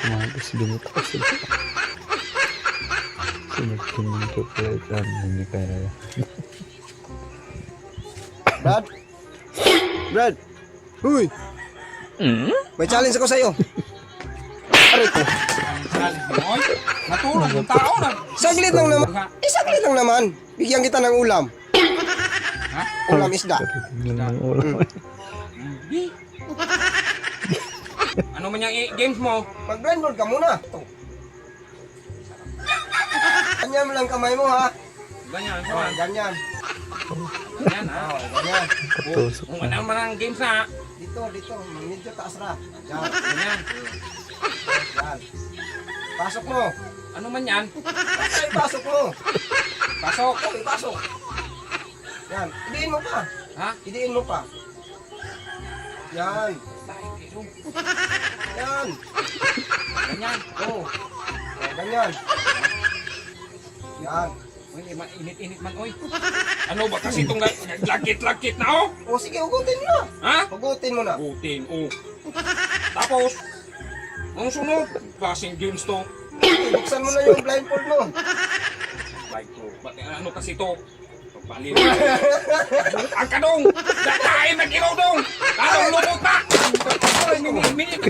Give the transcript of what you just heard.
Mampus binutas sila. Sinagtingin ko pala ito. Hindi kaya. Brad? Brad? Huy! May challenge ako sa'yo. Aray ko. Oy, natulog yung tao na. Saglit lang naman. Saglit lang naman. Bigyan kita ng ulam. Ha? Ulam isda. Tingnan ng ulo. Di. Ano man yung games mo? Mag-blindfold ka muna. Ganyan mo lang kamay mo, ha? Ganyan, Oh, ganyan. ganyan ha. Oh, ganyan. Katusok Kung na. ano man ang games na, Dito. Medyo taas na. Yan. ganyan. Yan. Pasok mo. Ano man yan? Ay, pasok mo. Pasok. Okay, pasok. Yan. Idiin mo pa. Ha? Idiin mo pa. Yan. Yan. Ganyan. Oh. Oh, ganyan. Yan. Uy, init-init man, oy. Ano ba kasi itong lakit-lakit na, oh? O sige, hugutin mo na. Ha? Hugutin mo na. Putin, oh. Tapos, ang sunod, klaseng games to. Buksan mo na yung blindfold mo. Like to. Ano kasi to? Pagpalin. Ang kadong! Datahin na kilaw dong! Kalong lumot na! Ay, minit, minit,